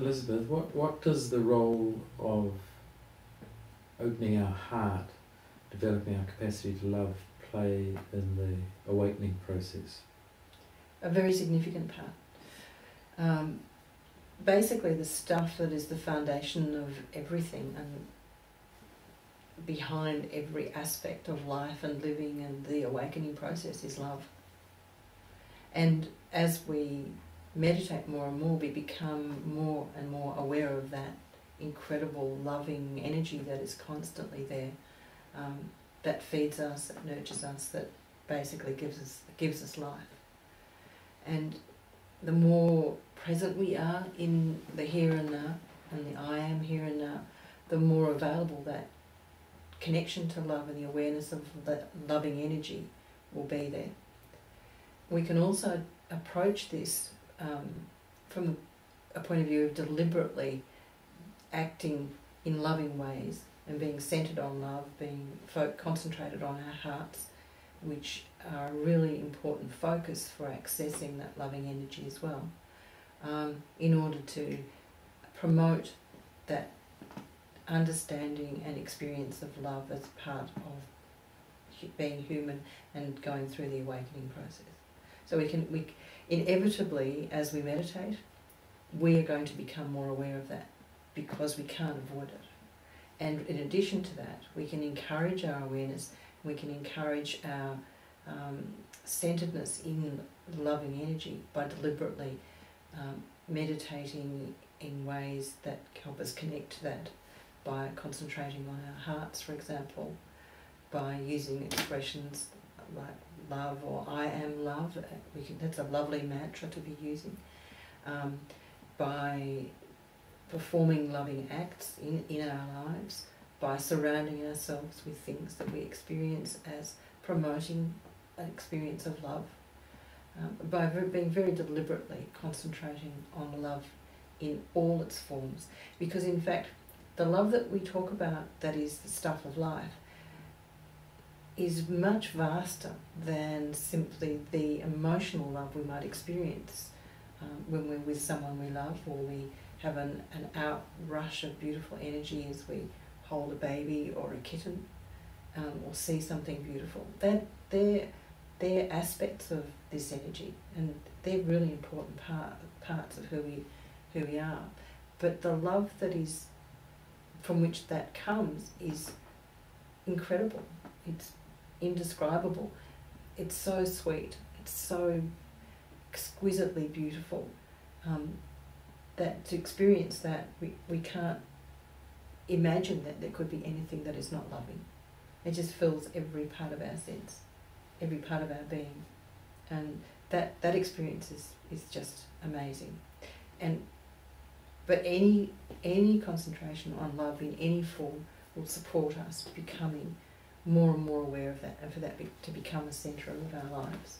Elizabeth, what does the role of opening our heart, developing our capacity to love, play in the awakening process? A very significant part. Basically the stuff that is the foundation of everything and behind every aspect of life and living and the awakening process is love. And as we meditate more and more, we become more and more aware of that incredible loving energy that is constantly there, that feeds us, that nurtures us, that basically gives us life. And the more present we are in the here and now, and the I am here and now, the more available that connection to love and the awareness of that loving energy will be there. We can also approach this from a point of view of deliberately acting in loving ways and being centred on love, being concentrated on our hearts, which are a really important focus for accessing that loving energy as well, in order to promote that understanding and experience of love as part of being human and going through the awakening process. So we inevitably, as we meditate, we are going to become more aware of that because we can't avoid it. And in addition to that, we can encourage our awareness, we can encourage our centeredness in loving energy by deliberately meditating in ways that help us connect to that, by concentrating on our hearts, for example, by using expressions like love or I am love. That's a lovely mantra to be using. By performing loving acts in our lives, by surrounding ourselves with things that we experience as promoting an experience of love, by being very deliberately concentrating on love in all its forms. Because in fact, the love that we talk about, that is the stuff of life, is much vaster than simply the emotional love we might experience when we're with someone we love, or we have an outrush of beautiful energy as we hold a baby or a kitten, or see something beautiful. They're aspects of this energy, and they're really important parts of who we are. But the love that is from which that comes is incredible. It's indescribable. It's so sweet. It's so exquisitely beautiful, that to experience that, we can't imagine that there could be anything that is not loving. It just fills every part of our sense, every part of our being, and that experience is just amazing. But any concentration on love in any form will support us becoming more and more aware of that, and for that to become a centre of our lives.